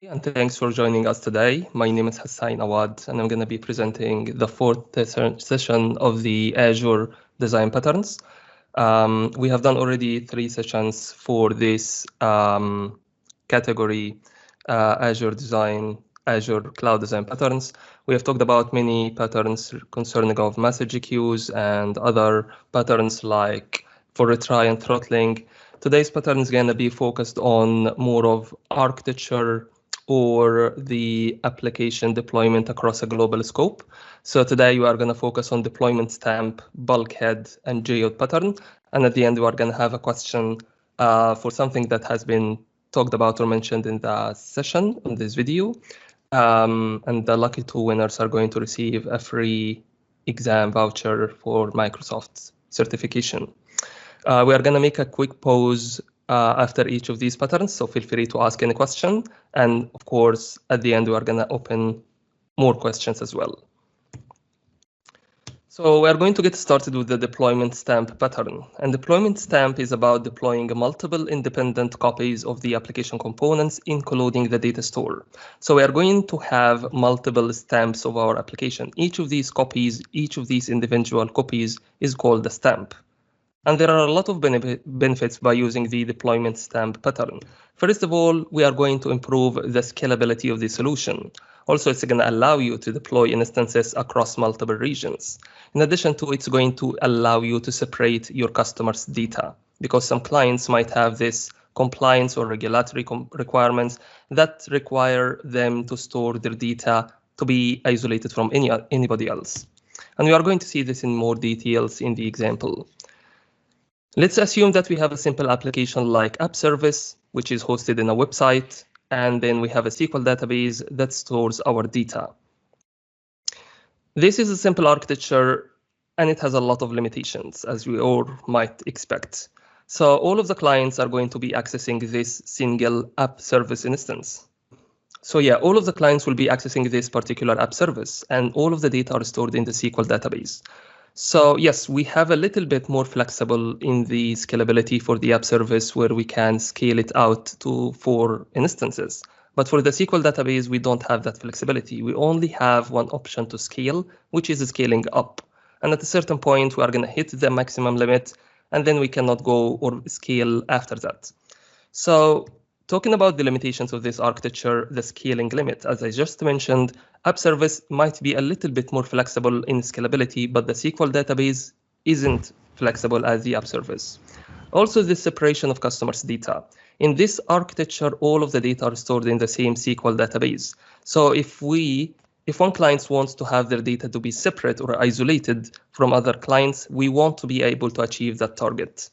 And thanks for joining us today. My name is Hussein Awad, and I'm going to be presenting the fourth session of the Azure Design Patterns. We have done already 3 sessions for this category, Azure Cloud Design Patterns. We have talked about many patterns concerning of message queues and other patterns like for retry and throttling. Today's pattern is going to be focused on more of architecture or the application deployment across a global scope. So today we are going to focus on deployment stamp, bulkhead, and geode pattern. And at the end, we are going to have a question for something that has been talked about or mentioned in the session in this video. And the lucky 2 winners are going to receive a free exam voucher for Microsoft certification. We are going to make a quick pause after each of these patterns, so feel free to ask any question. And of course, at the end, we are going to open more questions as well. So we are going to get started with the deployment stamp pattern. And deployment stamp is about deploying multiple independent copies of the application components, including the data store. So we are going to have multiple stamps of our application. Each of these copies, each of these individual copies is called a stamp. And there are a lot of benefits by using the deployment stamp pattern. First of all, we are going to improve the scalability of the solution. Also, it's going to allow you to deploy instances across multiple regions. In addition to, it's going to allow you to separate your customers' data, because some clients might have this compliance or regulatory requirements that require them to store their data to be isolated from anybody else. And we are going to see this in more details in the example. Let's assume that we have a simple application like App Service, which is hosted in a website, and then we have a SQL database that stores our data. This is a simple architecture, and it has a lot of limitations, as we all might expect. So all of the clients are going to be accessing this single app service instance. So yeah, all of the clients will be accessing this particular app service, and all of the data are stored in the SQL database. So yes, we have a little bit more flexible in the scalability for the app service where we can scale it out to 4 instances. But for the SQL database, we don't have that flexibility. We only have one option to scale, which is scaling up. And at a certain point, we are going to hit the maximum limit, and then we cannot go or scale after that. So talking about the limitations of this architecture, the scaling limit, as I just mentioned, app service might be a little bit more flexible in scalability, but the SQL database isn't flexible as the app service. Also, the separation of customers' data. In this architecture, all of the data are stored in the same SQL database. So if one client wants to have their data to be separate or isolated from other clients, we want to be able to achieve that target.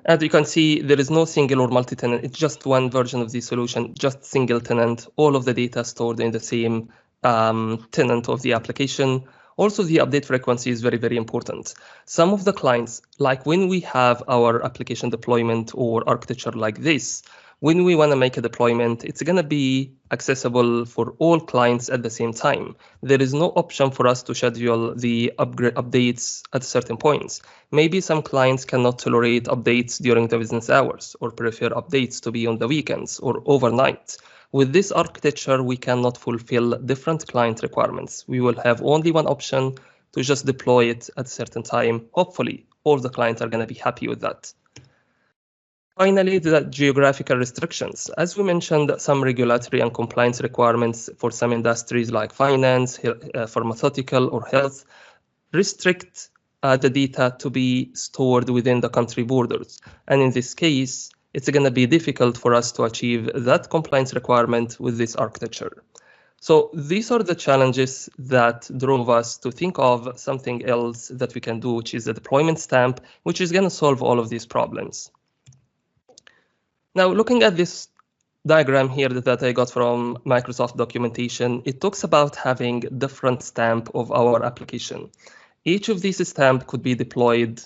As you can see, there is no single or multi-tenant. It's just one version of the solution, just single tenant, all of the data stored in the same tenant of the application. Also, the update frequency is very, very important. Some of the clients, like when we have our application deployment or architecture like this, when we want to make a deployment, it's going to be accessible for all clients at the same time. There is no option for us to schedule the updates at certain points. Maybe some clients cannot tolerate updates during the business hours or prefer updates to be on the weekends or overnight. With this architecture, we cannot fulfill different client requirements. We will have only one option to just deploy it at a certain time. Hopefully, all the clients are going to be happy with that. Finally, the geographical restrictions. As we mentioned, some regulatory and compliance requirements for some industries like finance, pharmaceutical, or health restrict the data to be stored within the country borders. And in this case, it's going to be difficult for us to achieve that compliance requirement with this architecture. So these are the challenges that drove us to think of something else that we can do, which is a deployment stamp, which is going to solve all of these problems. Now, looking at this diagram here that I got from Microsoft documentation, it talks about having different stamp of our application. Each of these stamps could be deployed.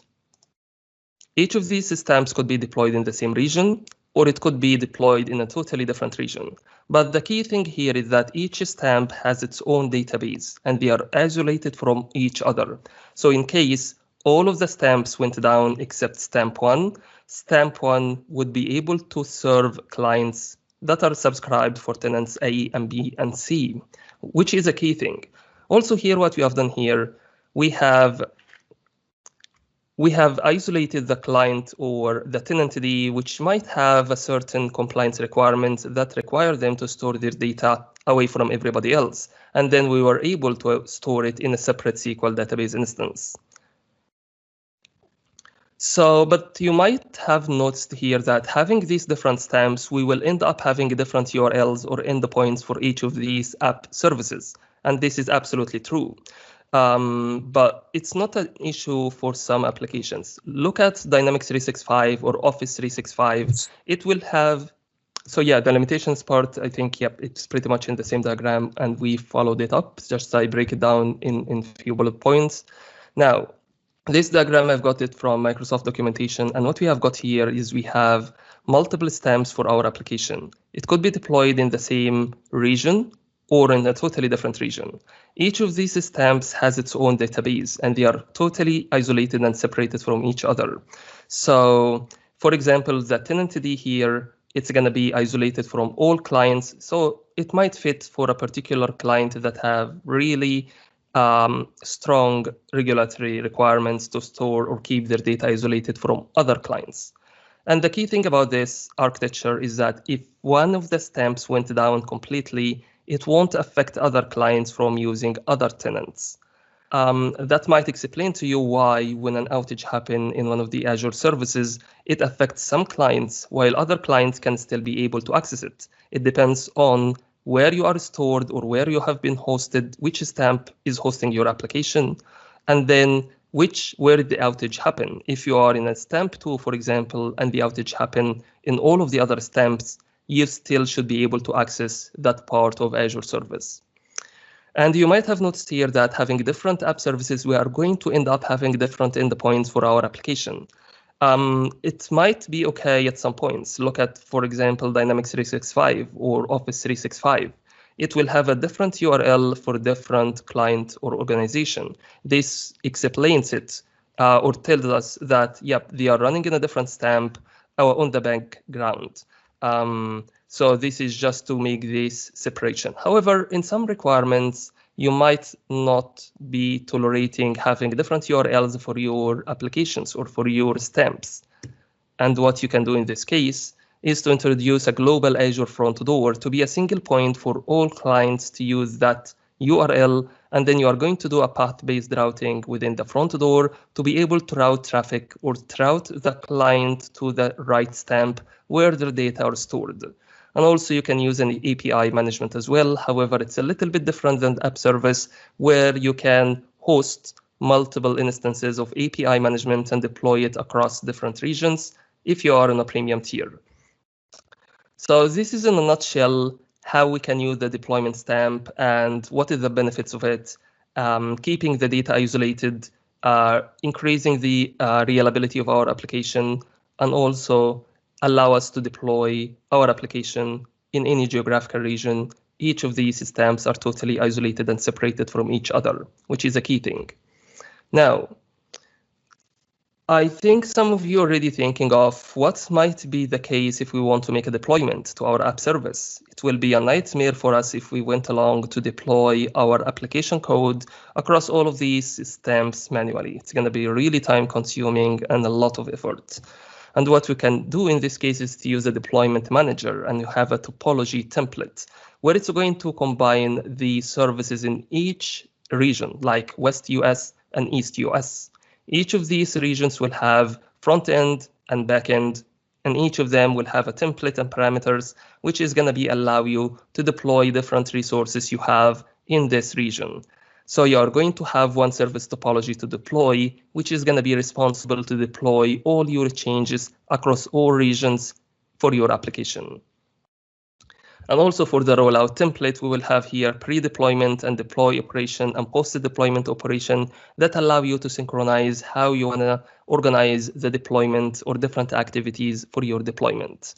Each of these stamps could be deployed in the same region, or it could be deployed in a totally different region. But the key thing here is that each stamp has its own database, and they are isolated from each other. So in case all of the stamps went down except stamp 1, stamp 1 would be able to serve clients that are subscribed for tenants A and B and C, which is a key thing. Also here, what we have done here, we have isolated the client or the tenant ID, which might have a certain compliance requirements that require them to store their data away from everybody else. And then we were able to store it in a separate SQL database instance. So, but you might have noticed here that having these different stamps, we will end up having different URLs or endpoints for each of these app services. And this is absolutely true. But it's not an issue for some applications. Look at Dynamics 365 or Office 365. It will have, so yeah, the limitations part, I think, yep, it's pretty much in the same diagram, and we followed it up. Just I break it down in few bullet points. Now, this diagram, I've got it from Microsoft documentation, and what we have got here is we have multiple stamps for our application. It could be deployed in the same region or in a totally different region. Each of these stamps has its own database, and they are totally isolated and separated from each other. So, for example, the tenant ID here, it's going to be isolated from all clients. So it might fit for a particular client that have really strong regulatory requirements to store or keep their data isolated from other clients. And the key thing about this architecture is that if one of the stamps went down completely, it won't affect other clients from using other tenants. That might explain to you why when an outage happens in one of the Azure services, it affects some clients while other clients can still be able to access it. It depends on where you are stored or where you have been hosted, which stamp is hosting your application, and then where did the outage happen. If you are in a stamp 2, for example, and the outage happened in all of the other stamps, you still should be able to access that part of Azure service. And you might have noticed here that having different app services, we are going to end up having different endpoints for our application. It might be okay at some points. Look at, for example, Dynamics 365 or Office 365. It will have a different URL for different client or organization. This explains it or tells us that, yep, they are running in a different stamp on the background. So this is just to make this separation. However, in some requirements, you might not be tolerating having different URLs for your applications or for your stamps. And what you can do in this case is to introduce a global Azure front door to be a single point for all clients to use that URL. And then you are going to do a path-based routing within the front door to be able to route traffic or to route the client to the right stamp where their data are stored. And also you can use an API management as well. However, it's a little bit different than app service where you can host multiple instances of API management and deploy it across different regions if you are on a premium tier. So this is in a nutshell how we can use the deployment stamp and what is the benefits of it, keeping the data isolated, increasing the reliability of our application, and also allow us to deploy our application in any geographical region. Each of these stamps are totally isolated and separated from each other, which is a key thing. Now, I think some of you are already thinking of what might be the case if we want to make a deployment to our app service. It will be a nightmare for us if we went along to deploy our application code across all of these stamps manually. It's going to be really time consuming and a lot of effort. And what we can do in this case is to use a deployment manager, and you have a topology template where it's going to combine the services in each region, like West US and East US. Each of these regions will have front end and back end, and each of them will have a template and parameters, which is going to be allow you to deploy different resources you have in this region. So you are going to have one service topology to deploy, which is going to be responsible to deploy all your changes across all regions for your application. And also for the rollout template, we will have here pre-deployment and deploy operation and post-deployment operation that allow you to synchronize how you want to organize the deployment or different activities for your deployment.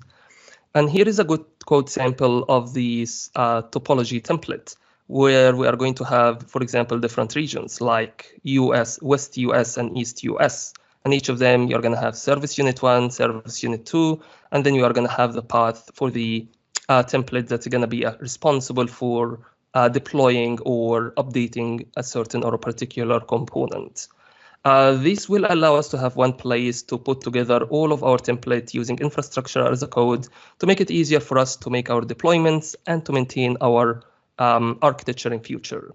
And here is a good code sample of this topology template, where we are going to have, for example, different regions like US, West US, and East US. And each of them, you're going to have service unit 1, service unit 2, and then you are going to have the path for the template that's going to be responsible for deploying or updating a certain or a particular component. This will allow us to have one place to put together all of our templates using infrastructure as a code to make it easier for us to make our deployments and to maintain our architecture in future.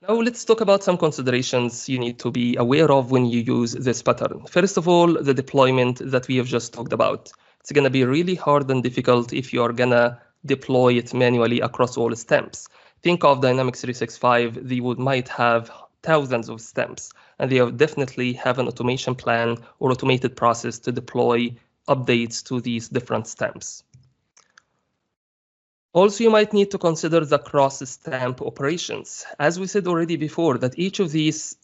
Now let's talk about some considerations you need to be aware of when you use this pattern. First of all, the deployment that we have just talked about. It's going to be really hard and difficult if you're going to deploy it manually across all stems. Think of Dynamics 365, they might have thousands of stems, and they definitely have an automation plan or automated process to deploy updates to these different stems. Also, you might need to consider the cross-stamp operations. As we said already before, that each of these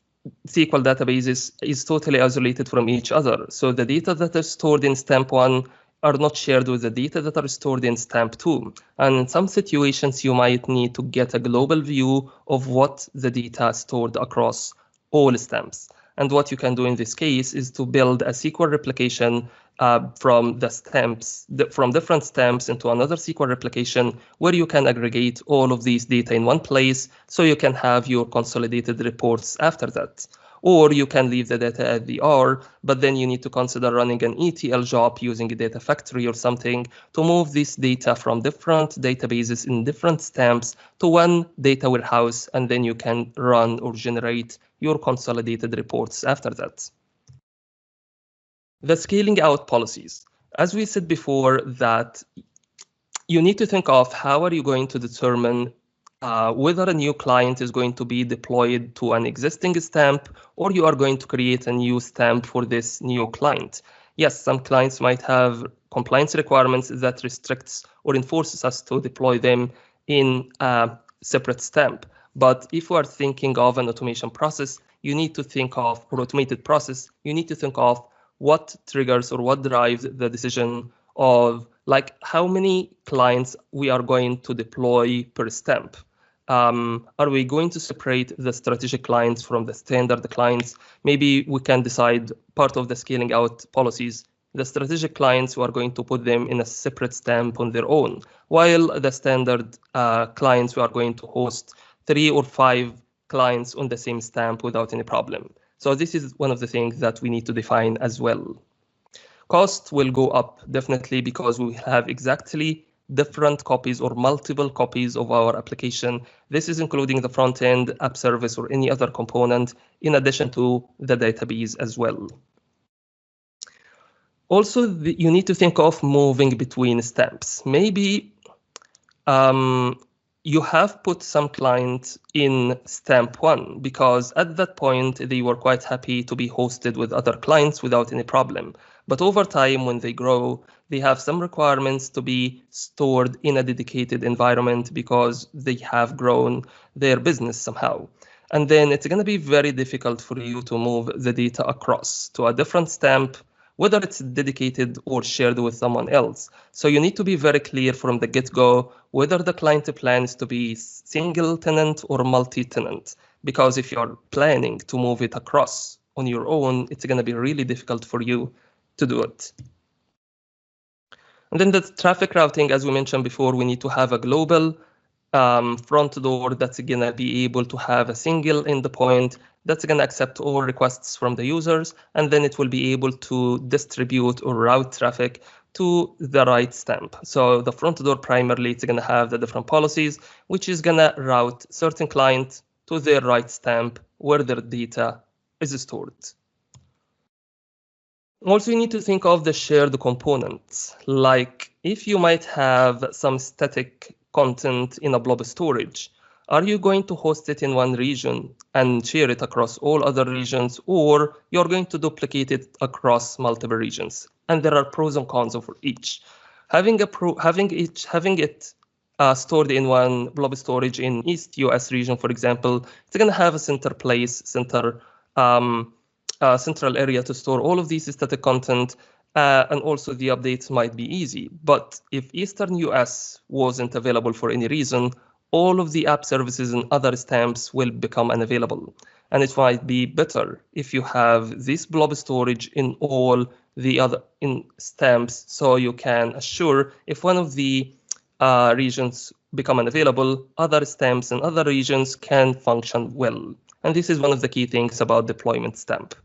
SQL databases is totally isolated from each other. So the data that is stored in stamp 1 are not shared with the data that are stored in stamp 2. And in some situations, you might need to get a global view of what the data stored across all stamps. And what you can do in this case is to build a SQL replication from the stamps, from different stamps into another SQL replication where you can aggregate all of these data in one place so you can have your consolidated reports after that. Or you can leave the data as they are, but then you need to consider running an ETL job using a data factory or something to move this data from different databases in different stamps to one data warehouse, and then you can run or generate your consolidated reports after that. The scaling out policies. As we said before, that you need to think of how are you going to determine whether a new client is going to be deployed to an existing stamp or you are going to create a new stamp for this new client. Yes, some clients might have compliance requirements that restricts or enforces us to deploy them in a separate stamp. But if we are thinking of an automation process, you need to think of, or automated process, you need to think of what triggers or what drives the decision of like how many clients we are going to deploy per stamp. Are we going to separate the strategic clients from the standard clients? Maybe we can decide part of the scaling out policies. The strategic clients, we are going to put them in a separate stamp on their own, while the standard clients, we are going to host 3 or 5 clients on the same stamp without any problem. So this is one of the things that we need to define as well. Cost will go up definitely because we have exactly different copies or multiple copies of our application. This is including the front end, app service, or any other component in addition to the database as well. Also, you need to think of moving between stamps. Maybe you have put some clients in stamp 1 because at that point they were quite happy to be hosted with other clients without any problem. But over time, when they grow, they have some requirements to be stored in a dedicated environment because they have grown their business somehow. And then it's going to be very difficult for you to move the data across to a different stamp, whether it's dedicated or shared with someone else. So you need to be very clear from the get-go whether the client plans to be single tenant or multi-tenant, because if you're planning to move it across on your own, it's going to be really difficult for you to do it. And then the traffic routing, as we mentioned before, we need to have a global front door that's going to be able to have a single endpoint that's going to accept all requests from the users, and then it will be able to distribute or route traffic to the right stamp. So the front door primarily it's going to have the different policies, which is going to route certain clients to their right stamp where their data is stored. Also, you need to think of the shared components, like if you might have some static content in a blob storage, are you going to host it in one region and share it across all other regions, or you're going to duplicate it across multiple regions? And there are pros and cons for each. Having it stored in one blob storage in East US region, for example, it's going to have a central area to store all of these static content, and also the updates might be easy. But if Eastern US wasn't available for any reason, all of the app services and other stamps will become unavailable. And it might be better if you have this blob storage in all the other in stamps, so you can assure if one of the regions become unavailable, other stamps in other regions can function well. And this is one of the key things about deployment stamp.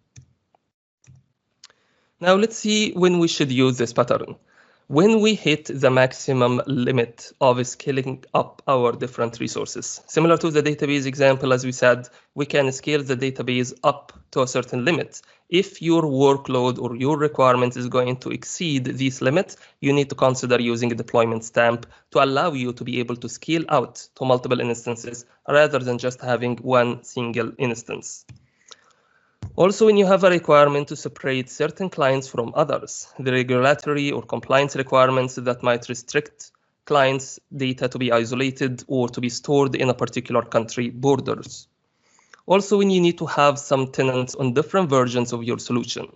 Now let's see when we should use this pattern. When we hit the maximum limit of scaling up our different resources. Similar to the database example, as we said, we can scale the database up to a certain limit. If your workload or your requirement is going to exceed this limit, you need to consider using a deployment stamp to allow you to be able to scale out to multiple instances rather than just having one single instance. Also, when you have a requirement to separate certain clients from others, the regulatory or compliance requirements that might restrict clients' data to be isolated or to be stored in a particular country borders. Also, when you need to have some tenants on different versions of your solution.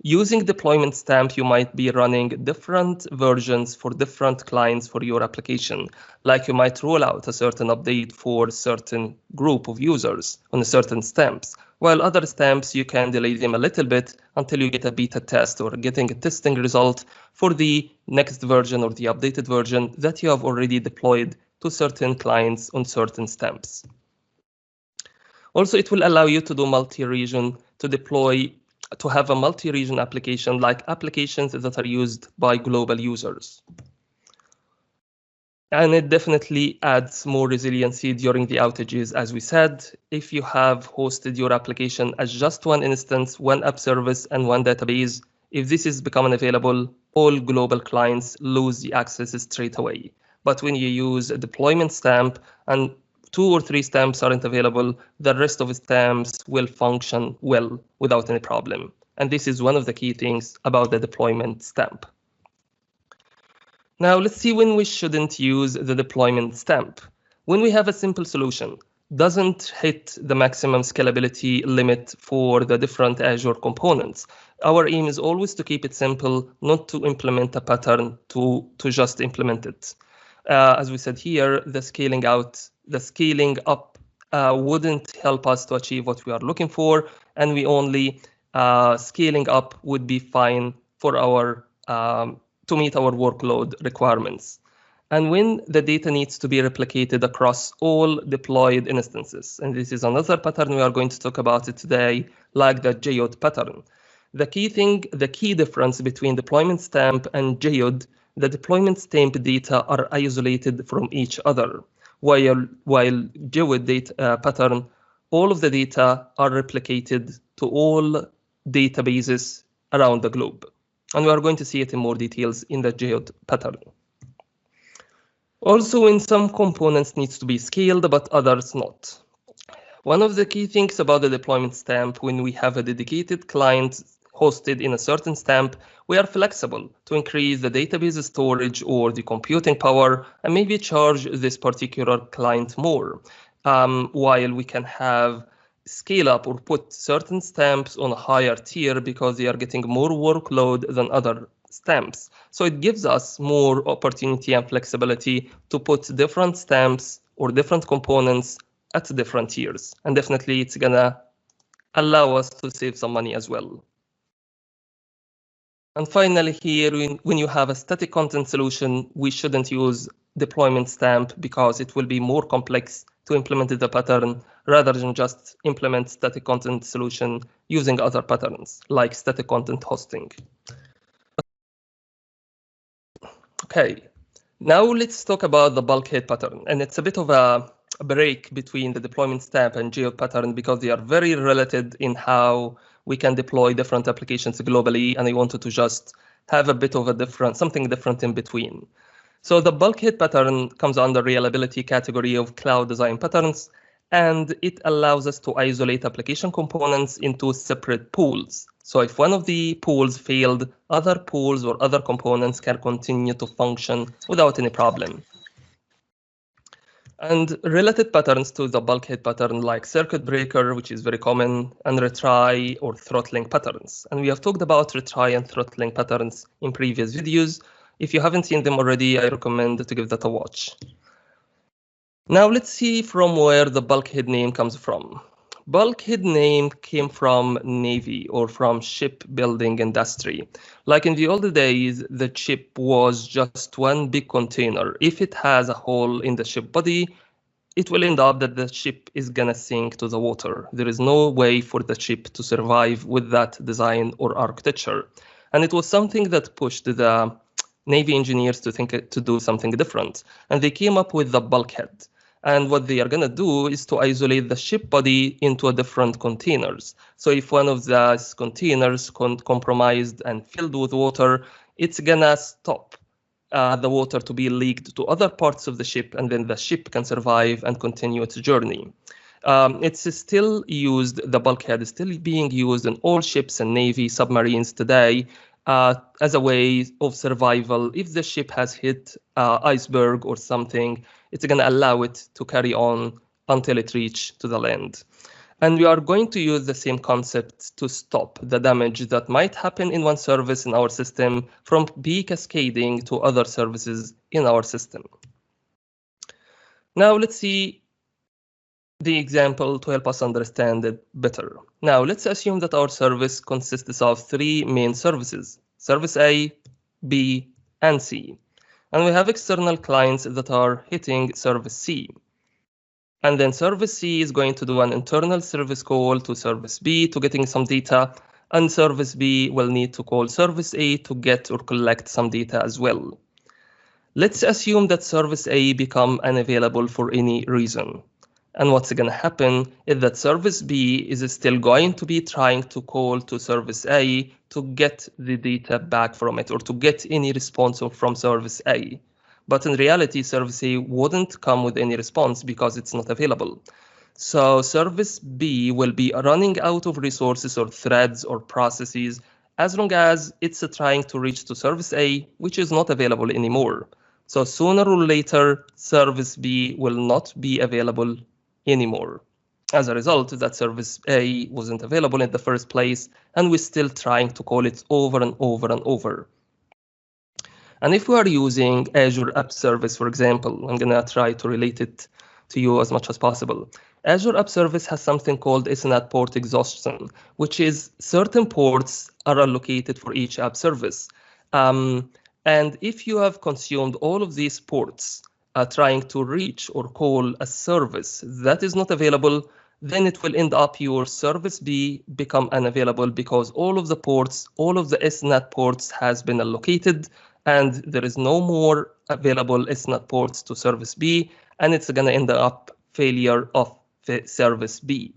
Using deployment stamp, you might be running different versions for different clients for your application. Like you might roll out a certain update for a certain group of users on a certain stamps, while other stamps, you can delay them a little bit until you get a beta test or getting a testing result for the next version or the updated version that you have already deployed to certain clients on certain stamps. Also, it will allow you to do multi-region, to have a multi-region application like applications that are used by global users. And it definitely adds more resiliency during the outages. As we said, if you have hosted your application as just one instance, one app service, and one database, if this is becoming available, all global clients lose the access straight away. But when you use a deployment stamp and 2 or 3 stamps aren't available, the rest of the stamps will function well without any problem. And this is one of the key things about the deployment stamp. Now let's see when we shouldn't use the deployment stamp. When we have a simple solution, doesn't hit the maximum scalability limit for the different Azure components. Our aim is always to keep it simple, not to implement a pattern to just implement it. As we said here, the scaling up wouldn't help us to achieve what we are looking for, and we only scaling up would be fine for our to meet our workload requirements. And when the data needs to be replicated across all deployed instances, and this is another pattern we are going to talk about it today, like the Geode pattern. The key difference between deployment stamp and Geode, the deployment stamp data are isolated from each other, while Geode data pattern, all of the data are replicated to all databases around the globe. And we are going to see it in more details in the Geode pattern. Also, when some components needs to be scaled, but others not. One of the key things about the deployment stamp, when we have a dedicated client hosted in a certain stamp, we are flexible to increase the database storage or the computing power and maybe charge this particular client more, while we can have scale up or put certain stamps on a higher tier because they are getting more workload than other stamps. So it gives us more opportunity and flexibility to put different stamps or different components at different tiers. And definitely it's gonna allow us to save some money as well. And finally here, when you have a static content solution, we shouldn't use deployment stamp because it will be more complex to implement the pattern rather than just implement static content solution using other patterns like static content hosting. Okay, now let's talk about the bulkhead pattern. And it's a bit of a break between the deployment stamp and Geode pattern because they are very related in how we can deploy different applications globally. And I wanted to just have a bit of a something different in between. So the bulkhead pattern comes under reliability category of cloud design patterns, and it allows us to isolate application components into separate pools. So if one of the pools failed, other pools or other components can continue to function without any problem. And related patterns to the bulkhead pattern like circuit breaker, which is very common, and retry or throttling patterns. And we have talked about retry and throttling patterns in previous videos. If you haven't seen them already, I recommend to give that a watch. Now let's see from where the bulkhead name comes from. Bulkhead name came from Navy or from shipbuilding industry. Like in the old days, the ship was just one big container. If it has a hole in the ship body, it will end up that the ship is gonna sink to the water. There is no way for the ship to survive with that design or architecture. And it was something that pushed the Navy engineers to think to do something different. And they came up with the bulkhead. And what they are gonna do is to isolate the ship body into a different containers. So if one of those containers compromised and filled with water, it's gonna stop the water to be leaked to other parts of the ship, and then the ship can survive and continue its journey. It's still used, the bulkhead is still being used in all ships and Navy submarines today as a way of survival. If the ship has hit iceberg or something, it's going to allow it to carry on until it reaches to the land. And we are going to use the same concept to stop the damage that might happen in one service in our system from be cascading to other services in our system. Now let's see the example to help us understand it better. Now let's assume that our service consists of three main services, service A, B, and C. And we have external clients that are hitting service C. And then service C is going to do an internal service call to service B to getting some data, and service B will need to call service A to get or collect some data as well. Let's assume that service A become unavailable for any reason. And what's going to happen is that service B is still going to be trying to call to service A to get the data back from it or to get any response from service A. But in reality, service A wouldn't come with any response because it's not available. So service B will be running out of resources or threads or processes as long as it's trying to reach to service A, which is not available anymore. So sooner or later, service B will not be available anymore. As a result, that service A wasn't available in the first place, and we're still trying to call it over and over and over. And if we are using Azure App Service, for example, I'm gonna try to relate it to you as much as possible. Azure App Service has something called SNAT port exhaustion, which is certain ports are allocated for each app service. And if you have consumed all of these ports trying to reach or call a service that is not available, then it will end up your service B become unavailable because all of the ports, all of the SNAT ports has been allocated, and there is no more available SNAT ports to service B, and it's going to end up failure of service B.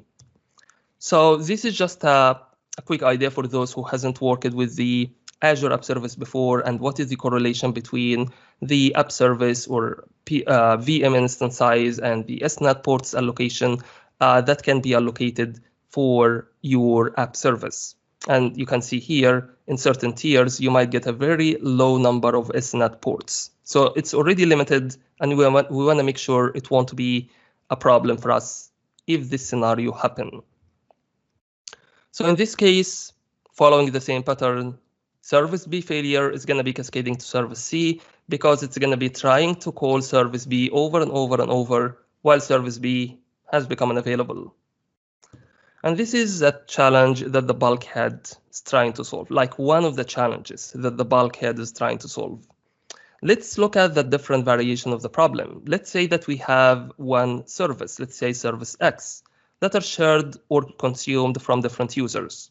So this is just a quick idea for those who hasn't worked with the Azure App Service before, and what is the correlation between the app service or VM instance size and the SNAT ports allocation that can be allocated for your app service. And you can see here in certain tiers, you might get a very low number of SNAT ports. So it's already limited, and we want to make sure it won't be a problem for us if this scenario happen. So in this case, following the same pattern, service B failure is going to be cascading to service C because it's going to be trying to call service B over and over and over while service B has become unavailable. And this is a challenge that the bulkhead is trying to solve, like one of the challenges that the bulkhead is trying to solve. Let's look at the different variation of the problem. Let's say that we have one service, let's say service X, that are shared or consumed from different users.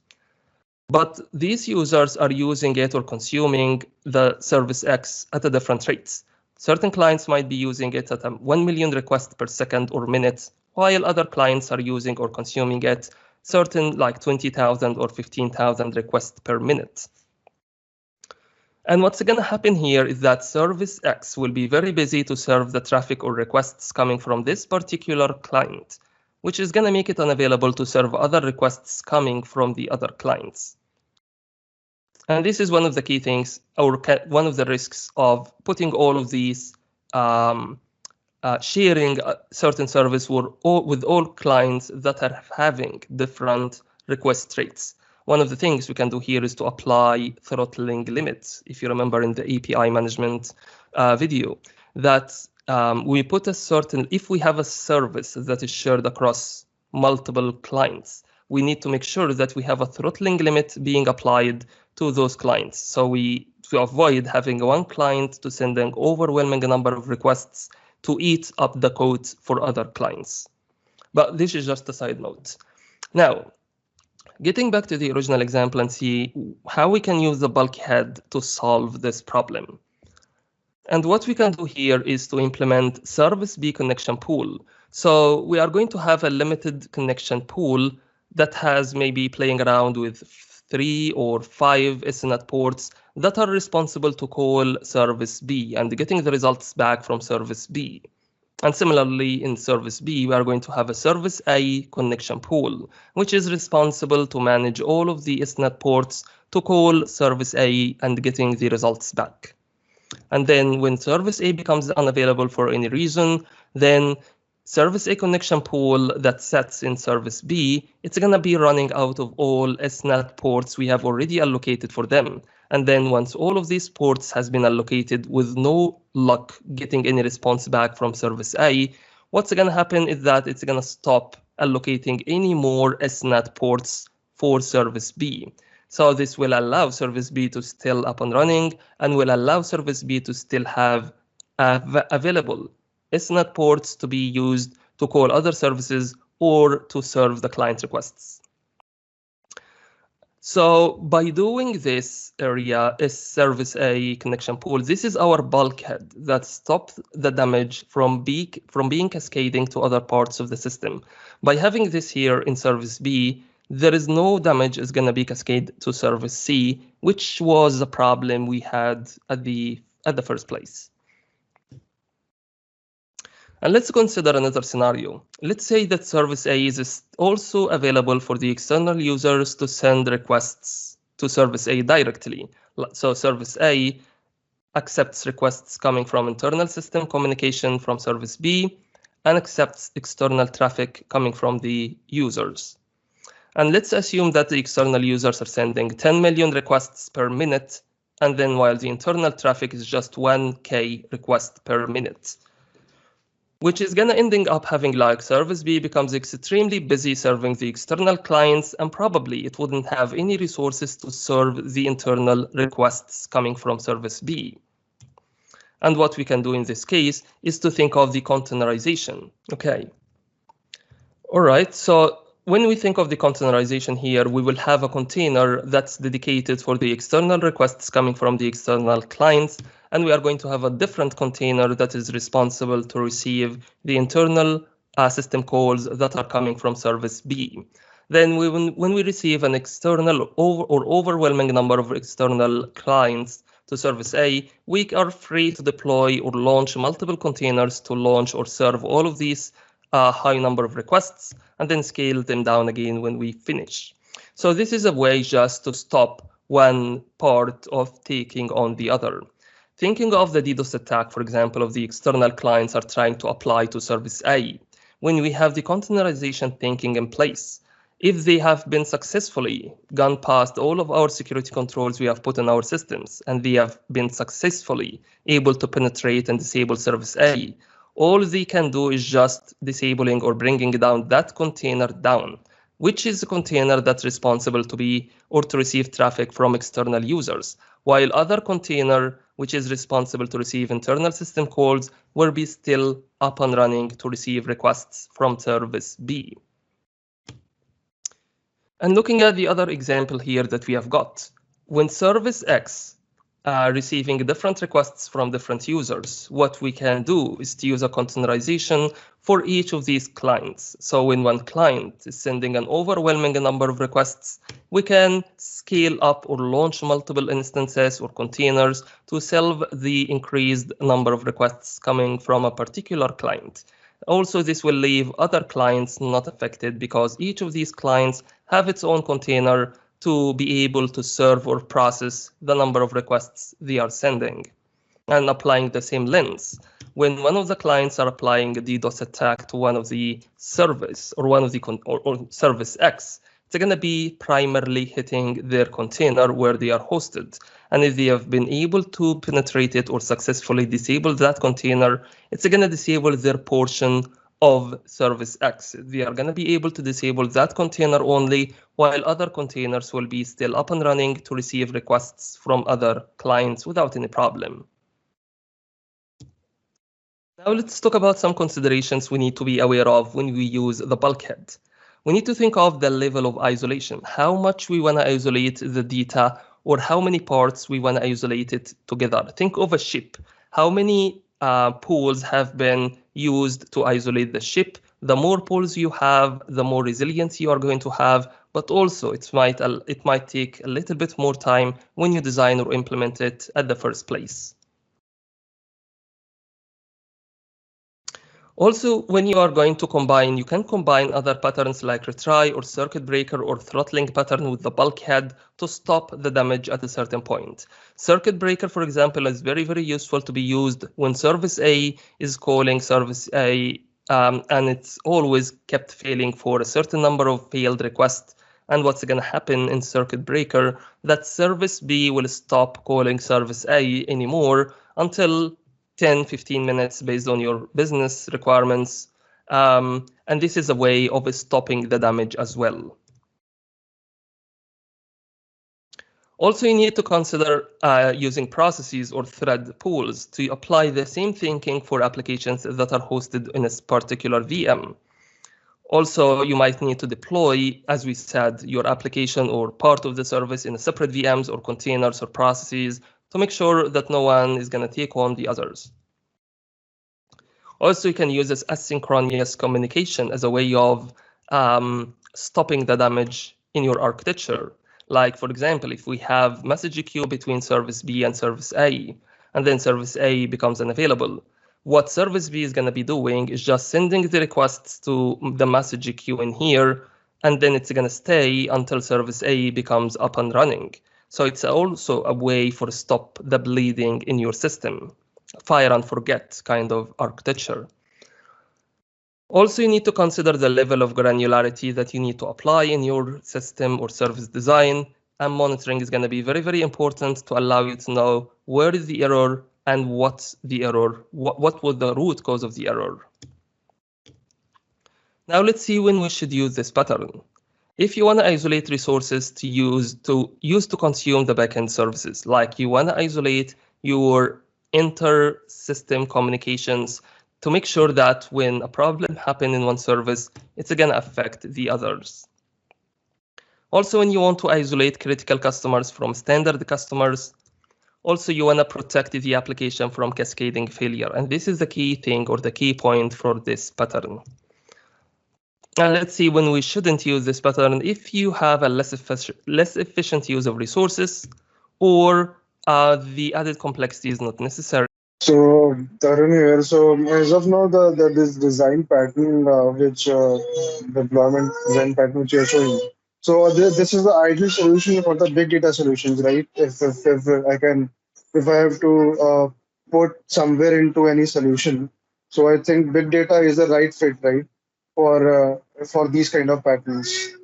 But these users are using it or consuming the service X at a different rates. Certain clients might be using it at 1 million requests per second or minute, while other clients are using or consuming it certain like 20,000 or 15,000 requests per minute. And what's going to happen here is that service X will be very busy to serve the traffic or requests coming from this particular client, which is going to make it unavailable to serve other requests coming from the other clients. And this is one of the key things, or one of the risks of putting all of these sharing a certain service with all clients that are having different request rates. One of the things we can do here is to apply throttling limits. If you remember in the API management video, that we put a certain, if we have a service that is shared across multiple clients. We need to make sure that we have a throttling limit being applied to those clients. So to avoid having one client to send an overwhelming number of requests to eat up the code for other clients. But this is just a side note. Now, getting back to the original example and see how we can use the bulkhead to solve this problem. And what we can do here is to implement service B connection pool. So we are going to have a limited connection pool that has maybe playing around with 3 or 5 SNAT ports that are responsible to call service B and getting the results back from service B. And similarly, in service B, we are going to have a service A connection pool, which is responsible to manage all of the SNAT ports to call service A and getting the results back. And then when service A becomes unavailable for any reason, then service A connection pool that sets in service B, it's going to be running out of all SNAT ports we have already allocated for them. And then once all of these ports has been allocated with no luck getting any response back from service A, what's going to happen is that it's going to stop allocating any more SNAT ports for service B. So this will allow service B to still up and running and will allow service B to still have available SNAT ports to be used to call other services or to serve the client requests. So by doing this area is service A connection pool, this is our bulkhead that stops the damage from being cascading to other parts of the system. By having this here in service B, there is no damage is going to be cascaded to service C, which was the problem we had at the first place. And let's consider another scenario. Let's say that service A is also available for the external users to send requests to service A directly. So service A accepts requests coming from internal system communication from service B and accepts external traffic coming from the users. And let's assume that the external users are sending 10 million requests per minute, and then while the internal traffic is just 1K requests per minute, which is going to ending up having like service B becomes extremely busy serving the external clients, and probably it wouldn't have any resources to serve the internal requests coming from service B. And what we can do in this case is to think of the containerization. Okay. All right. So when we think of the containerization here, we will have a container that's dedicated for the external requests coming from the external clients, and we are going to have a different container that is responsible to receive the internal system calls that are coming from service B. Then when we receive an external or overwhelming number of external clients to service A, we are free to deploy or launch multiple containers to launch or serve all of these high number of requests and then scale them down again when we finish. So this is a way just to stop one part of taking on the other. Thinking of the DDoS attack, for example, of the external clients are trying to apply to service A. When we have the containerization thinking in place, if they have been successfully gone past all of our security controls we have put in our systems, and they have been successfully able to penetrate and disable service A, all they can do is just disabling or bringing down that container down, which is a container that's responsible to be or to receive traffic from external users, while other container, which is responsible to receive internal system calls, will be still up and running to receive requests from service B. And looking at the other example here that we have got, when service X receiving different requests from different users, what we can do is to use a containerization for each of these clients. So when one client is sending an overwhelming number of requests, we can scale up or launch multiple instances or containers to solve the increased number of requests coming from a particular client. Also, this will leave other clients not affected because each of these clients have its own container to be able to serve or process the number of requests they are sending. And applying the same lens, when one of the clients are applying a DDoS attack to one of the service or one of the or service X, it's going to be primarily hitting their container where they are hosted. And if they have been able to penetrate it or successfully disable that container, it's going to disable their portion of service X. They are going to be able to disable that container only, while other containers will be still up and running to receive requests from other clients without any problem. Now let's talk about some considerations we need to be aware of when we use the bulkhead. We need to think of the level of isolation, how much we want to isolate the data, or how many parts we want to isolate it together. Think of a ship. How many pools have been used to isolate the ship? The more pools you have, the more resilience you are going to have, but also it might take a little bit more time when you design or implement it at the first place. Also, when you are going to combine, you can combine other patterns like retry or circuit breaker or throttling pattern with the bulkhead to stop the damage at a certain point. Circuit breaker, for example, is very, very useful to be used when service A is calling service A and it's always kept failing for a certain number of failed requests. And what's going to happen in circuit breaker, that service B will stop calling service A anymore until 10-15 minutes based on your business requirements. And this is a way of stopping the damage as well. Also, you need to consider using processes or thread pools to apply the same thinking for applications that are hosted in a particular VM. Also, you might need to deploy, as we said, your application or part of the service in separate VMs or containers or processes to make sure that no one is going to take on the others. Also, you can use this asynchronous communication as a way of stopping the damage in your architecture. Like, for example, if we have message queue between service B and service A, and then service A becomes unavailable, what service B is going to be doing is just sending the requests to the message queue in here, and then it's going to stay until service A becomes up and running. So it's also a way for stop the bleeding in your system. Fire and forget kind of architecture. Also, you need to consider the level of granularity that you need to apply in your system or service design, and monitoring is going to be very, very important to allow you to know where is the error and what's the error, what was the root cause of the error. Now let's see when we should use this pattern. If you want to isolate resources to use to consume the backend services, like you want to isolate your inter-system communications to make sure that when a problem happens in one service, it's going to affect the others. Also, when you want to isolate critical customers from standard customers, also you want to protect the application from cascading failure. And this is the key thing or the key point for this pattern. And let's see when we shouldn't use this pattern. If you have a less efficient use of resources, or the added complexity is not necessary. So, Tarun here. So, as of now, this design pattern, deployment design pattern which you're showing. So, this is the ideal solution for the big data solutions, right? If I have to put somewhere into any solution, so I think big data is the right fit, right, for these kind of patterns.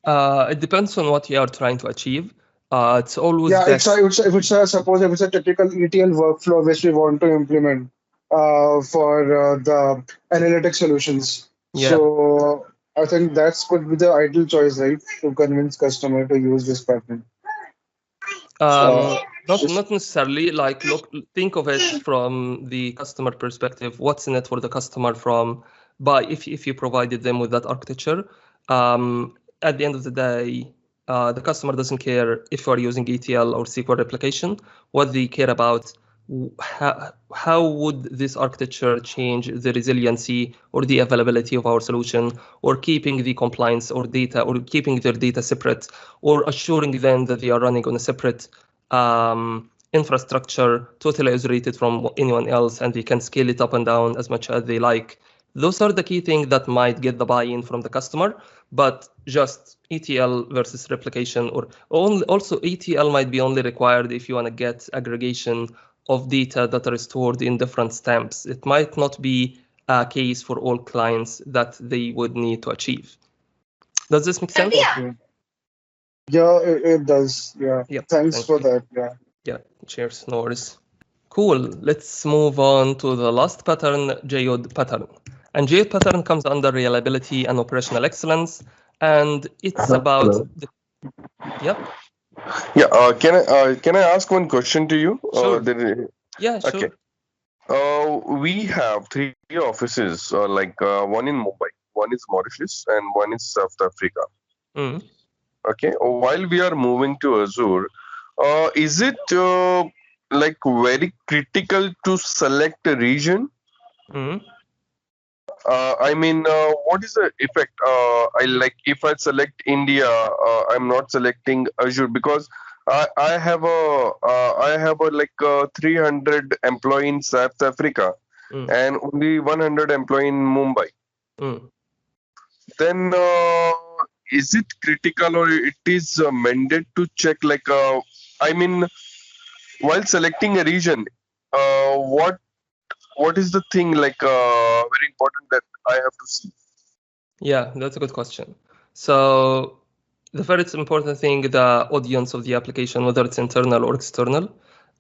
It depends on what you are trying to achieve. It's always best. Suppose if it's a typical ETL workflow which we want to implement for the analytic solutions. Yeah. So I think that could be the ideal choice, right, to convince customer to use this pattern. Not necessarily. Like, think of it from the customer perspective. What's in it for the customer if you provided them with that architecture? At the end of the day, the customer doesn't care if you are using ETL or SQL replication. What they care about, how would this architecture change the resiliency or the availability of our solution, or keeping the compliance or data, or keeping their data separate, or assuring them that they are running on a separate infrastructure, totally isolated from anyone else, and they can scale it up and down as much as they like. Those are the key things that might get the buy-in from the customer, but just ETL versus replication, or also ETL might be only required if you want to get aggregation of data that are stored in different stamps. It might not be a case for all clients that they would need to achieve. Does this make sense? Okay. Yeah, it does. Yeah. Thanks for that. Yeah. Yeah, cheers. No worries. Cool. Let's move on to the last pattern, Geode Pattern. And Geode Pattern comes under reliability and operational excellence, and it's about yep. Yeah. Can I ask one question to you? Sure. Yeah, sure. Okay. We have three offices, one in Mumbai, one is Mauritius, and one is South Africa. Mm. Okay. While we are moving to Azure, is it like very critical to select a region? Mm. I mean, what is the effect? I like if I select India, I'm not selecting Azure because I have a 300 employee in South Africa and only 100 employee in Mumbai. Then is it critical or it is mandate to check I mean, while selecting a region, what is the thing very important that I have to see? Yeah, that's a good question. So the first important thing, the audience of the application, whether it's internal or external.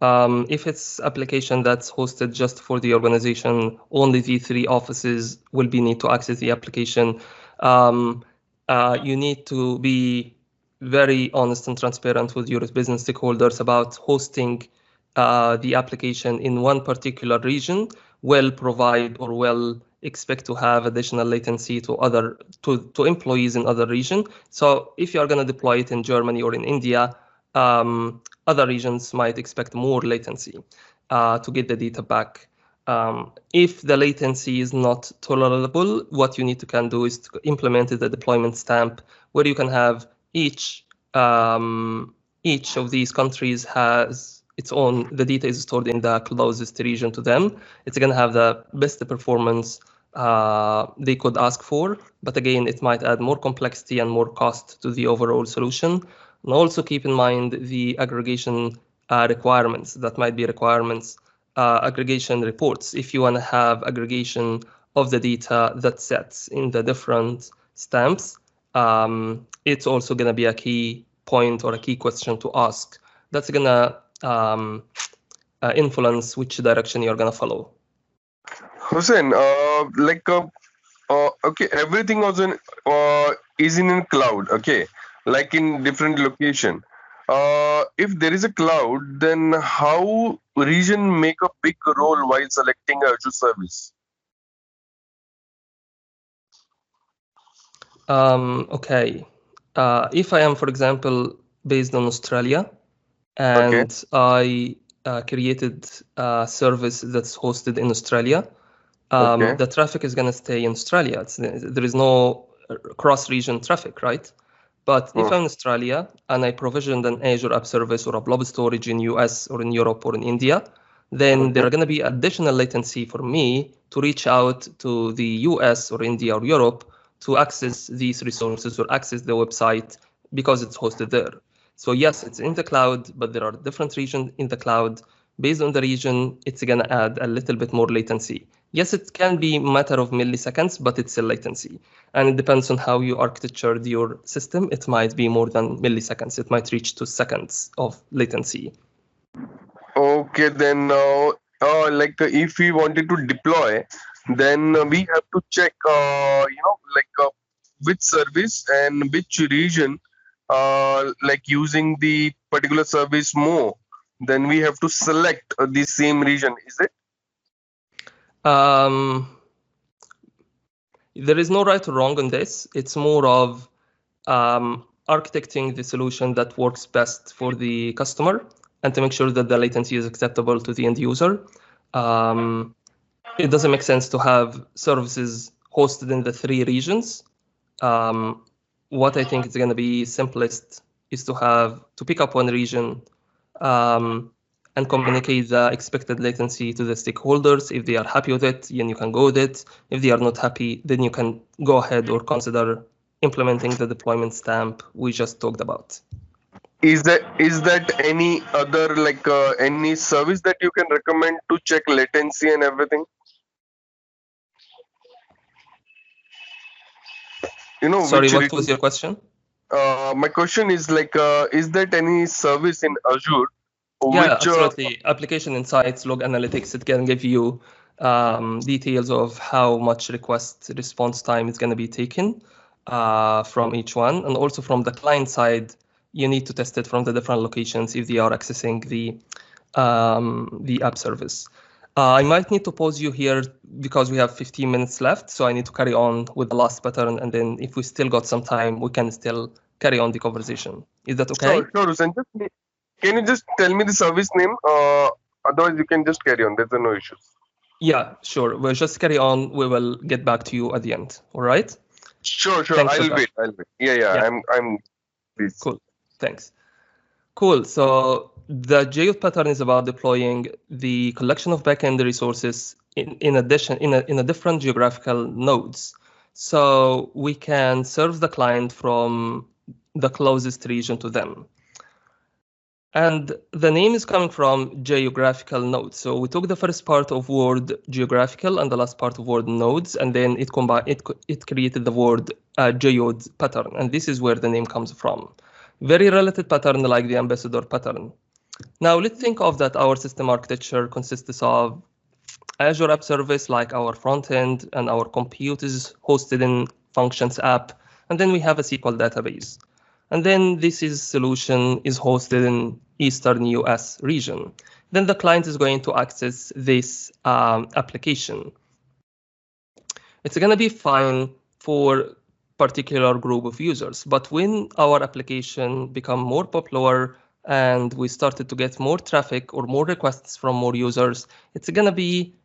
If it's application that's hosted just for the organization, only the 3 offices will be need to access the application. You need to be very honest and transparent with your business stakeholders about hosting the application in one particular region will provide or will expect to have additional latency to employees in other region. So if you are going to deploy it in Germany or in India, other regions might expect more latency to get the data back. If the latency is not tolerable, what you need to can do is to implement the deployment stamp, where you can have each of these countries has its own, the data is stored in the closest region to them. It's going to have the best performance they could ask for, but again, it might add more complexity and more cost to the overall solution. And also keep in mind the aggregation requirements that might be requirements, aggregation reports. If you want to have aggregation of the data that sets in the different stamps, it's also going to be a key point or a key question to ask. That's going to influence which direction you're going to follow. Hussein, okay, everything is in cloud, okay, like in different location. If there is a cloud, then how region make a big role while selecting Azure service? Okay. If I am, for example, based on Australia, and I created a service that's hosted in Australia, the traffic is going to stay in Australia. There is no cross-region traffic, right? But if I'm in Australia and I provisioned an Azure App Service or a blob storage in US or in Europe or in India, then there are going to be additional latency for me to reach out to the US or India or Europe to access these resources or access the website because it's hosted there. So yes, it's in the cloud, but there are different regions in the cloud. Based on the region, it's going to add a little bit more latency. Yes, it can be a matter of milliseconds, but it's a latency. And it depends on how you architectured your system. It might be more than milliseconds. It might reach to seconds of latency. Okay, then if we wanted to deploy, then we have to check, which service and which region, using the particular service more. Then we have to select the same region, is it? There is no right or wrong on this. It's more of architecting the solution that works best for the customer and to make sure that the latency is acceptable to the end user. It doesn't make sense to have services hosted in the 3 regions. What I think is going to be simplest is to pick up one region and communicate the expected latency to the stakeholders. If they are happy with it, then you can go with it. If they are not happy, then you can go ahead or consider implementing the deployment stamp we just talked about. Is that any other any service that you can recommend to check latency and everything? Sorry, what was your question? My question is is that any service in Azure Yeah, which absolutely. Application insights, log analytics, it can give you details of how much request response time is going to be taken from each one. And also from the client side, you need to test it from the different locations if they are accessing the app service. I might need to pause you here because we have 15 minutes left. So I need to carry on with the last pattern. And then if we still got some time, we can still carry on the conversation. Is that okay? sure, Hussein. Can you just tell me the service name? Otherwise, you can just carry on. There's no issues. Yeah, sure. We'll just carry on. We will get back to you at the end. All right? Sure. Thanks for I'll that. wait. Yeah. I'm. Please. Cool. Thanks. Cool. So the Geode pattern is about deploying the collection of backend resources in addition in a different geographical nodes. So we can serve the client from the closest region to them. And the name is coming from geographical nodes. So we took the first part of word geographical and the last part of word nodes, and then it created the word Geodes pattern. And this is where the name comes from. Very related pattern like the ambassador pattern. Now let's think of that our system architecture consists of Azure App Service like our front end, and our compute is hosted in Functions app, and then we have a SQL database. And then this solution is hosted in Eastern US region. Then the client is going to access this application. It's going to be fine for particular group of users, but when our application become more popular and we started to get more traffic or more requests from more users, it's going to be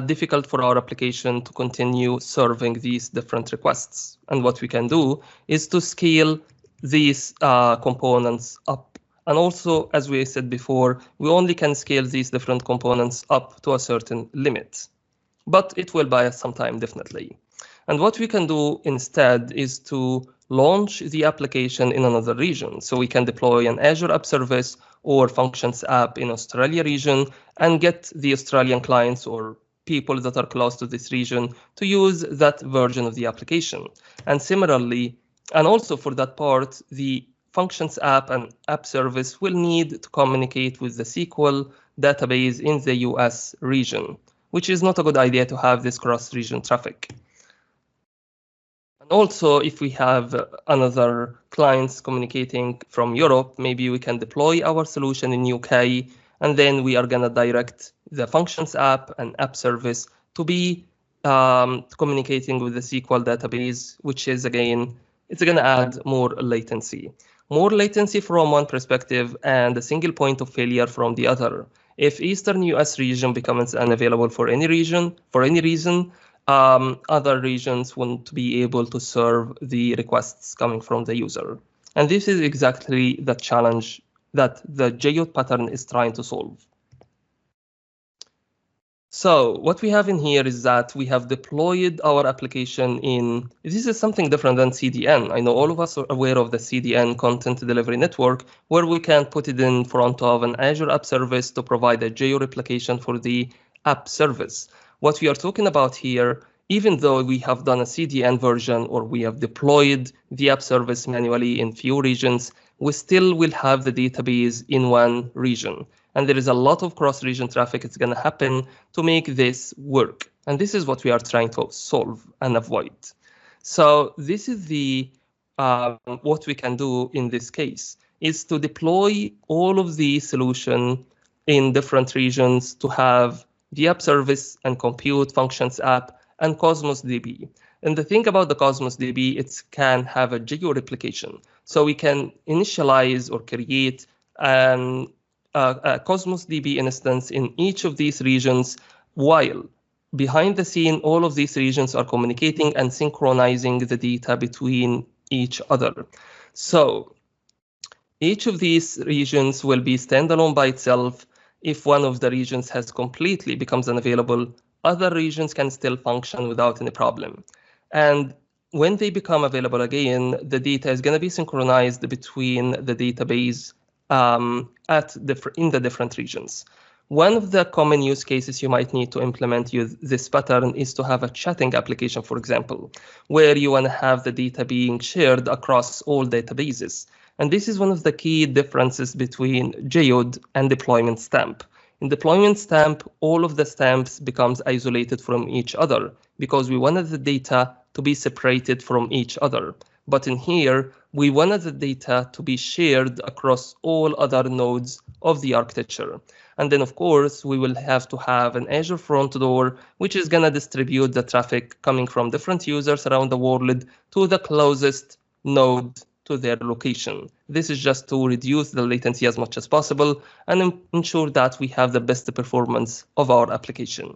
difficult for our application to continue serving these different requests. And what we can do is to scale these components up. And also, as we said before, we only can scale these different components up to a certain limit, but it will buy us some time, definitely. And what we can do instead is to launch the application in another region. So we can deploy an Azure App Service or Functions app in Australia region and get the Australian clients or people that are close to this region to use that version of the application. And similarly, and also for that part, the Functions app and app service will need to communicate with the SQL database in the US region, which is not a good idea to have this cross-region traffic. And also, if we have another clients communicating from Europe, maybe we can deploy our solution in UK, and then we are going to direct the Functions app and app service to be communicating with the SQL database, which is, again, it's going to add more latency. More latency from one perspective and a single point of failure from the other. If Eastern US region becomes unavailable for any reason, other regions won't be able to serve the requests coming from the user. And this is exactly the challenge that the Geode pattern is trying to solve. So what we have in here is that we have deployed our application in, this is something different than CDN. I know all of us are aware of the CDN, Content Delivery Network, where we can put it in front of an Azure App Service to provide a geo replication for the app service. What we are talking about here, even though we have done a CDN version or we have deployed the app service manually in few regions, we still will have the database in one region. And there is a lot of cross-region traffic that's going to happen to make this work. And this is what we are trying to solve and avoid. So this is the what we can do in this case is to deploy all of the solution in different regions to have the app service and compute Functions app and Cosmos DB. And the thing about the Cosmos DB, it can have a geo replication. So we can initialize or create a Cosmos DB instance in each of these regions, while behind the scene, all of these regions are communicating and synchronizing the data between each other. So each of these regions will be standalone by itself. If one of the regions has completely becomes unavailable, other regions can still function without any problem. And when they become available again, the data is going to be synchronized between the database in the different regions. One of the common use cases you might need to implement this pattern is to have a chatting application, for example, where you want to have the data being shared across all databases. And this is one of the key differences between Geode and deployment stamp. In deployment stamp, all of the stamps becomes isolated from each other because we wanted the data to be separated from each other. But in here, we wanted the data to be shared across all other nodes of the architecture. And then, of course, we will have to have an Azure front door, which is going to distribute the traffic coming from different users around the world to the closest node to their location. This is just to reduce the latency as much as possible and ensure that we have the best performance of our application.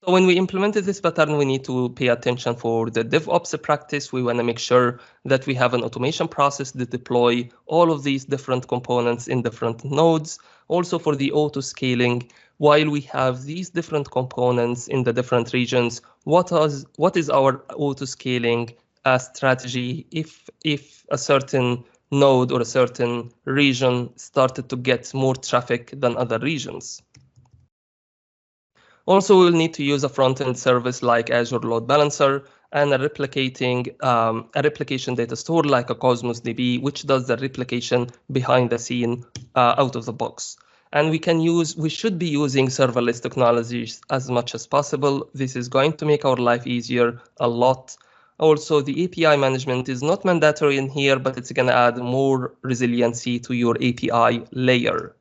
So when we implemented this pattern, we need to pay attention for the DevOps practice. We want to make sure that we have an automation process that deploy all of these different components in different nodes. Also for the auto scaling, while we have these different components in the different regions, what is our auto scaling strategy if a certain node or a certain region started to get more traffic than other regions? Also, we will need to use a front-end service like Azure Load Balancer and a replication data store like a Cosmos DB, which does the replication behind the scene out of the box. And we should be using serverless technologies as much as possible. This is going to make our life easier a lot. Also, the API management is not mandatory in here, but it's going to add more resiliency to your API layer.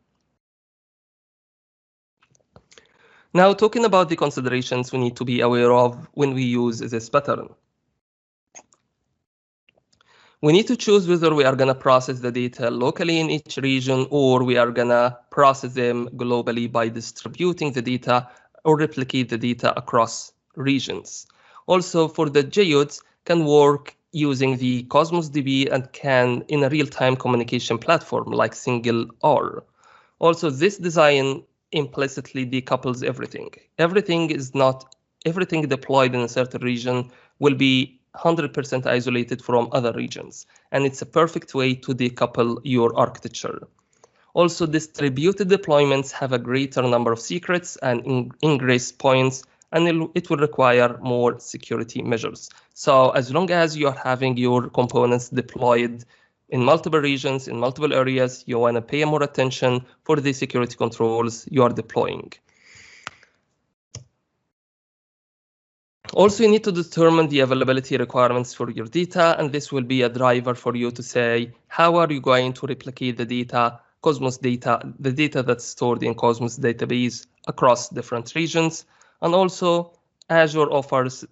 Now, talking about the considerations we need to be aware of when we use this pattern. We need to choose whether we are going to process the data locally in each region or we are going to process them globally by distributing the data or replicate the data across regions. Also, for the geodes, can work using the Cosmos DB and can in a real-time communication platform like single R. Also, this design implicitly decouples everything. Everything deployed in a certain region will be 100% isolated from other regions, and it's a perfect way to decouple your architecture. Also, distributed deployments have a greater number of secrets and ingress points, and it will require more security measures. So as long as you're having your components deployed in multiple regions, in multiple areas, you want to pay more attention for the security controls you are deploying. Also, you need to determine the availability requirements for your data, and this will be a driver for you to say, how are you going to replicate the data, Cosmos data, the data that's stored in Cosmos database across different regions. And also, Azure offers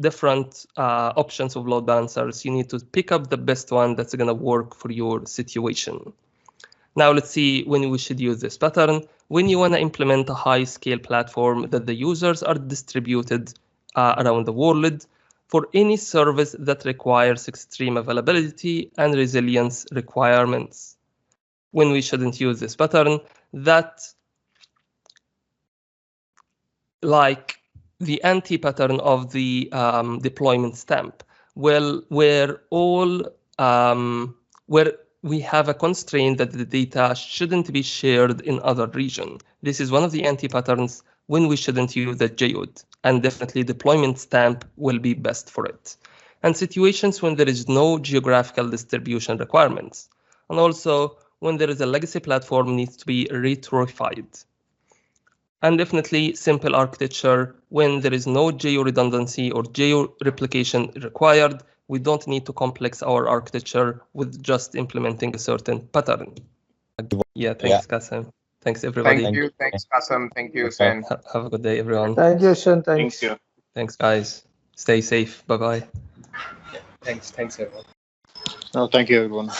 different options of load balancers. You need to pick up the best one that's going to work for your situation. Now let's see when we should use this pattern. When you want to implement a high-scale platform that the users are distributed around the world for any service that requires extreme availability and resilience requirements. When we shouldn't use this pattern, that like the anti-pattern of the deployment stamp, where we have a constraint that the data shouldn't be shared in other region. This is one of the anti-patterns when we shouldn't use the geode, and definitely deployment stamp will be best for it. And situations when there is no geographical distribution requirements, and also when there is a legacy platform needs to be retrofied. And definitely simple architecture when there is no geo redundancy or geo replication required. We don't need to complex our architecture with just implementing a certain pattern. Yeah, thanks, Kasam. Thanks, everybody. Thank you. Thanks, Kasam. Thank you, Hussein. Have a good day, everyone. Thank you, Hussein. Thanks. Thank you. Thanks, guys. Stay safe. Bye-bye. Thanks, everyone. No, thank you, everyone.